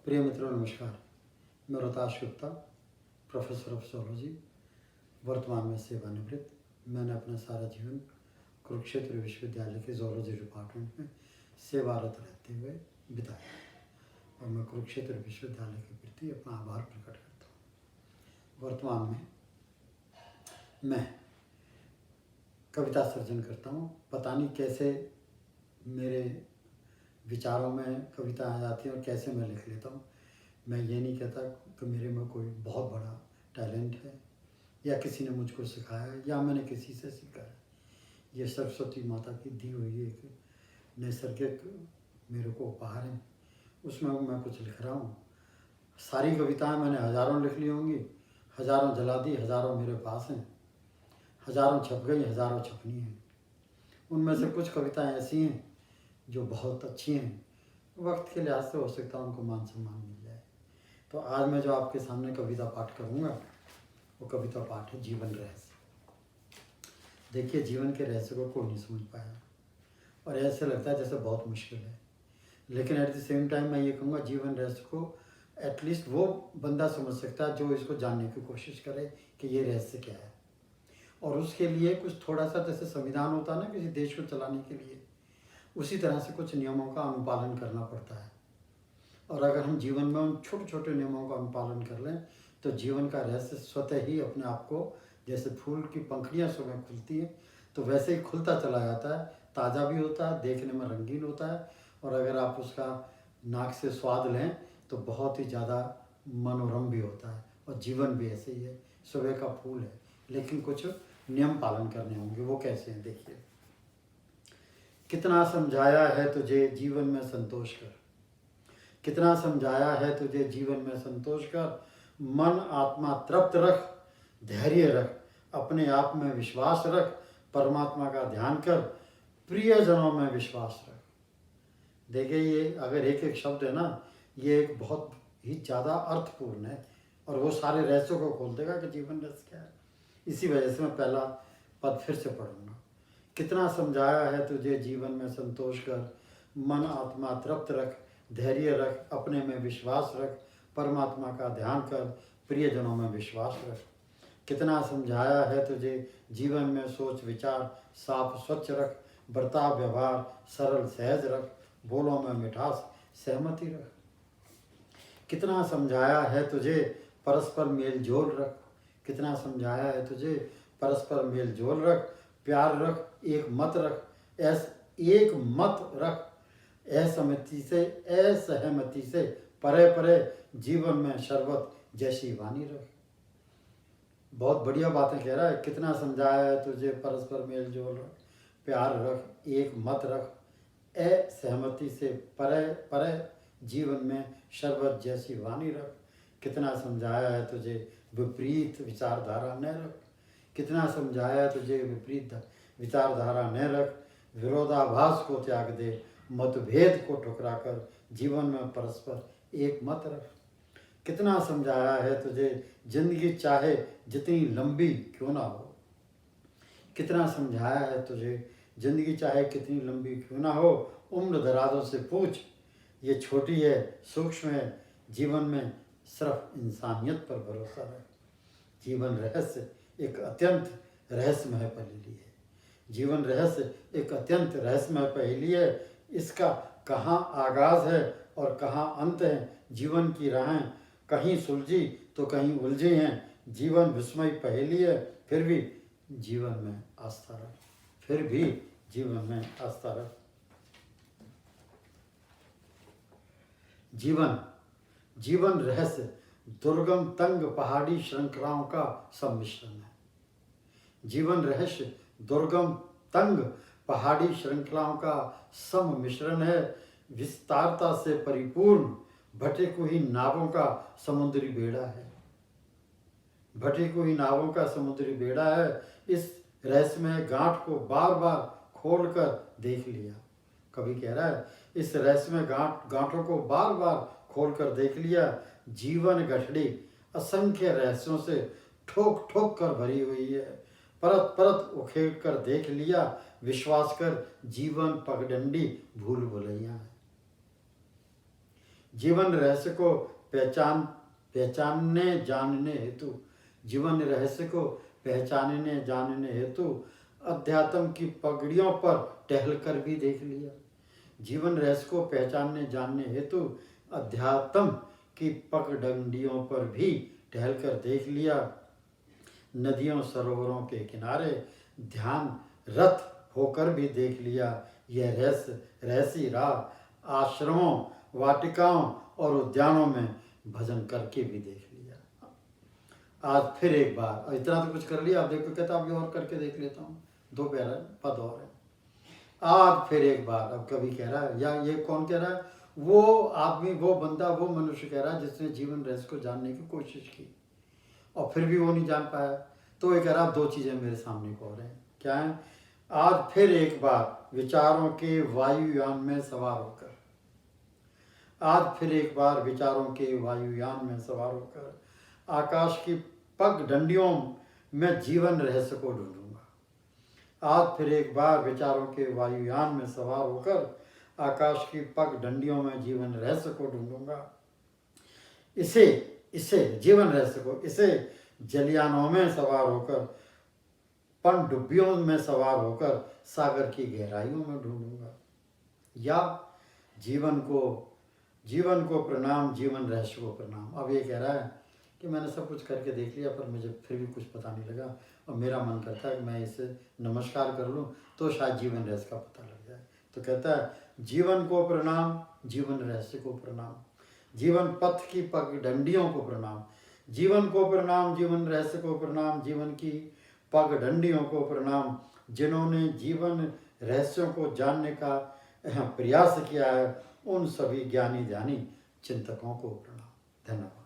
प्रिय मित्रों नमस्कार। मैं Rohtash Gupta, professor of zoology, वर्तमान में सेवानिवृत्त। मैंने अपना सारा जीवन कुरुक्षेत्र विश्वविद्यालय के जोलॉजी डिपार्टमेंट में सेवारत रहते हुए बिताया और मैं कुरुक्षेत्र विश्वविद्यालय के प्रति अपना आभार प्रकट करता हूँ। वर्तमान में मैं कविता सर्जन करता हूँ। पता नहीं कैसे मेरे विचारों में कविता आ जाती है और कैसे मैं लिख लेता हूँ। मैं ये नहीं कहता कि मेरे में कोई बहुत बड़ा टैलेंट है या किसी ने मुझको सिखाया है या मैंने किसी से सीखा है। ये सरस्वती माता की दी हुई एक नैसर्गिक मेरे को उपहार है, उसमें मैं कुछ लिख रहा हूँ। सारी कविताएं मैंने हज़ारों लिख ली होंगी, हज़ारों जला दी, हज़ारों मेरे पास हैं, हज़ारों छप गई, हज़ारों छपनी हैं। उनमें से कुछ कविताएं ऐसी हैं जो बहुत अच्छी हैं, वक्त के लिहाज से हो सकता है उनको मान सम्मान मिल जाए। तो आज मैं जो आपके सामने कविता पाठ करूँगा वो कविता पाठ है जीवन रहस्य। देखिए, जीवन के रहस्य को कोई नहीं समझ पाया और ऐसे लगता है जैसे बहुत मुश्किल है, लेकिन एट द सेम टाइम मैं ये कहूँगा जीवन रहस्य को एटलीस्ट वो बंदा समझ सकता है जो इसको जानने की कोशिश करे कि ये रहस्य क्या है। और उसके लिए कुछ थोड़ा सा, जैसे संविधान होता है ना किसी देश को चलाने के लिए, उसी तरह से कुछ नियमों का अनुपालन करना पड़ता है। और अगर हम जीवन में उन छोटे छोटे नियमों का अनुपालन कर लें तो जीवन का रहस्य स्वतः ही अपने आप को, जैसे फूल की पंखुड़ियाँ सुबह खुलती हैं तो वैसे ही खुलता चला जाता है। ताज़ा भी होता है, देखने में रंगीन होता है, और अगर आप उसका नाक से स्वाद लें तो बहुत ही ज़्यादा मनोरम भी होता है। और जीवन भी ऐसे ही है, सुबह का फूल है, लेकिन कुछ नियम पालन करने होंगे। वो कैसे हैं देखिए। कितना समझाया है तुझे जीवन में संतोष कर, कितना समझाया है तुझे जीवन में संतोष कर। मन आत्मा तृप्त रख, धैर्य रख, अपने आप में विश्वास रख, परमात्मा का ध्यान कर, प्रियजनों में विश्वास रख। देखिए, ये अगर एक एक शब्द है ना, ये एक बहुत ही ज़्यादा अर्थपूर्ण है और वो सारे रहस्यों को खोल देगा कि जीवन रहस्य क्या है। इसी वजह से मैं पहला पद फिर से पढ़ूंगा। कितना समझाया है तुझे जीवन में संतोष कर, मन आत्मा तृप्त रख, धैर्य रख, अपने में विश्वास रख, परमात्मा का ध्यान कर, प्रियजनों में विश्वास रख। कितना समझाया है तुझे जीवन में सोच विचार साफ स्वच्छ रख, बर्ताव व्यवहार सरल सहज रख, बोलों में मिठास सहमति रख। कितना समझाया है तुझे परस्पर मेल जोल रख, कितना समझाया है तुझे परस्पर मेल जोल रख, प्यार रख, एक मत रख, एक मत रख, असहमति से परे परे, जीवन में शरबत जैसी वाणी रख। बहुत बढ़िया बातें कह रहा है। कितना समझाया है तुझे परस्पर मेल जोल रख, प्यार रख, एक मत रख, असहमति से परे परे, जीवन में शरबत जैसी वाणी रख। कितना समझाया है तुझे विपरीत विचारधारा न रख, कितना समझाया है तुझे विपरीत विचारधारा न रख, विरोधाभास को त्याग दे, मतभेद को ठुकरा कर, जीवन में परस्पर एक मत रख। कितना समझाया है तुझे जिंदगी चाहे जितनी लंबी क्यों ना हो, कितना समझाया है तुझे जिंदगी चाहे कितनी लंबी क्यों ना हो, उम्र दराजों से पूछ, ये छोटी है सूक्ष्म है, जीवन में सिर्फ इंसानियत पर भरोसा रख। जीवन रहस्य एक अत्यंत रहस्यमय पहेली है। जीवन रहस्य एक अत्यंत रहस्यमय पहेली है। इसका कहाँ आगाज है और कहाँ अंत है। जीवन की राहें कहीं सुलझी तो कहीं उलझी हैं। जीवन विस्मय पहेली है, फिर भी जीवन में आस्था रख, फिर भी जीवन में आस्था रख। जीवन रहस्य दुर्गम तंग पहाड़ी श्रृंखलाओं का सम्मिश्रण है। जीवन रहस्य दुर्गम तंग पहाड़ी श्रृंखलाओं का सम्मिश्रण है। विस्तारता से परिपूर्ण भटकी हुई नावों का समुद्री बेड़ा है। भटकी हुई नावों का समुद्री बेड़ा है। इस रहस्यमय गांठ को बार बार खोलकर देख लिया। कवि कह रहा है, इस रहस्यमय गांठों को बार बार खोलकर देख लिया। जीवन गठड़ी असंख्य रहस्यों से ठोक ठोक कर भरी हुई है। परत परत उखेड़ कर देख लिया। विश्वास कर, जीवन पगडंडी भूल भुलैया है। जीवन रहस्य को पहचानने जानने हेतु, जीवन रहस्य को पहचानने जानने हेतु अध्यात्म की पगड़ियों पर टहल कर भी देख लिया। जीवन रहस्य को पहचानने जानने हेतु अध्यात्म की पगडंडियों पर भी टहल कर देख लिया। नदियों सरोवरों के किनारे ध्यान रत होकर भी देख लिया। यह रहस्य राह आश्रमों, वाटिकाओं और उद्यानों में भजन करके भी देख लिया। आज फिर एक बार, इतना तो कुछ कर लिया, अब देखो कहता अभी और करके देख लेता हूँ, 2 पैरा पद और है। आज फिर एक बार, अब कभी कह रहा है, या ये कौन कह रहा है? वो आदमी, वो बंदा, वो मनुष्य कह रहा है जिसने जीवन रहस्य को जानने की कोशिश की और फिर भी वो नहीं जान पाया। तो ये कह रहा 2 चीजें मेरे सामने को हो रहे हैं। क्या है? आज फिर एक बार विचारों के वायुयान में सवार होकर, आज फिर एक बार विचारों के वायुयान में सवार होकर आकाश की पगडंडियों में जीवन रहस्य को ढूंढूंगा। आज फिर एक बार विचारों के वायुयान में सवार होकर आकाश की पगडंडियों में जीवन रहस्य को ढूंढूंगा। इसे जीवन रहस्य को, इसे जलियानों में सवार होकर, पनडुब्बियों में सवार होकर सागर की गहराइयों में ढूंढूंगा। या जीवन को प्रणाम, जीवन रहस्य को प्रणाम। अब ये कह रहा है कि मैंने सब कुछ करके देख लिया पर मुझे फिर भी कुछ पता नहीं लगा और मेरा मन करता है कि मैं इसे नमस्कार कर लूँ तो शायद जीवन रहस्य का पता लग जाए। तो कहता है जीवन को प्रणाम, जीवन रहस्य को प्रणाम, जीवन पथ की पगडंडियों को प्रणाम, जीवन को प्रणाम, जीवन रहस्य को प्रणाम, जीवन की पगडंडियों को प्रणाम, जिन्होंने जीवन रहस्यों को जानने का प्रयास किया है, उन सभी ज्ञानी ध्यानी चिंतकों को प्रणाम। धन्यवाद।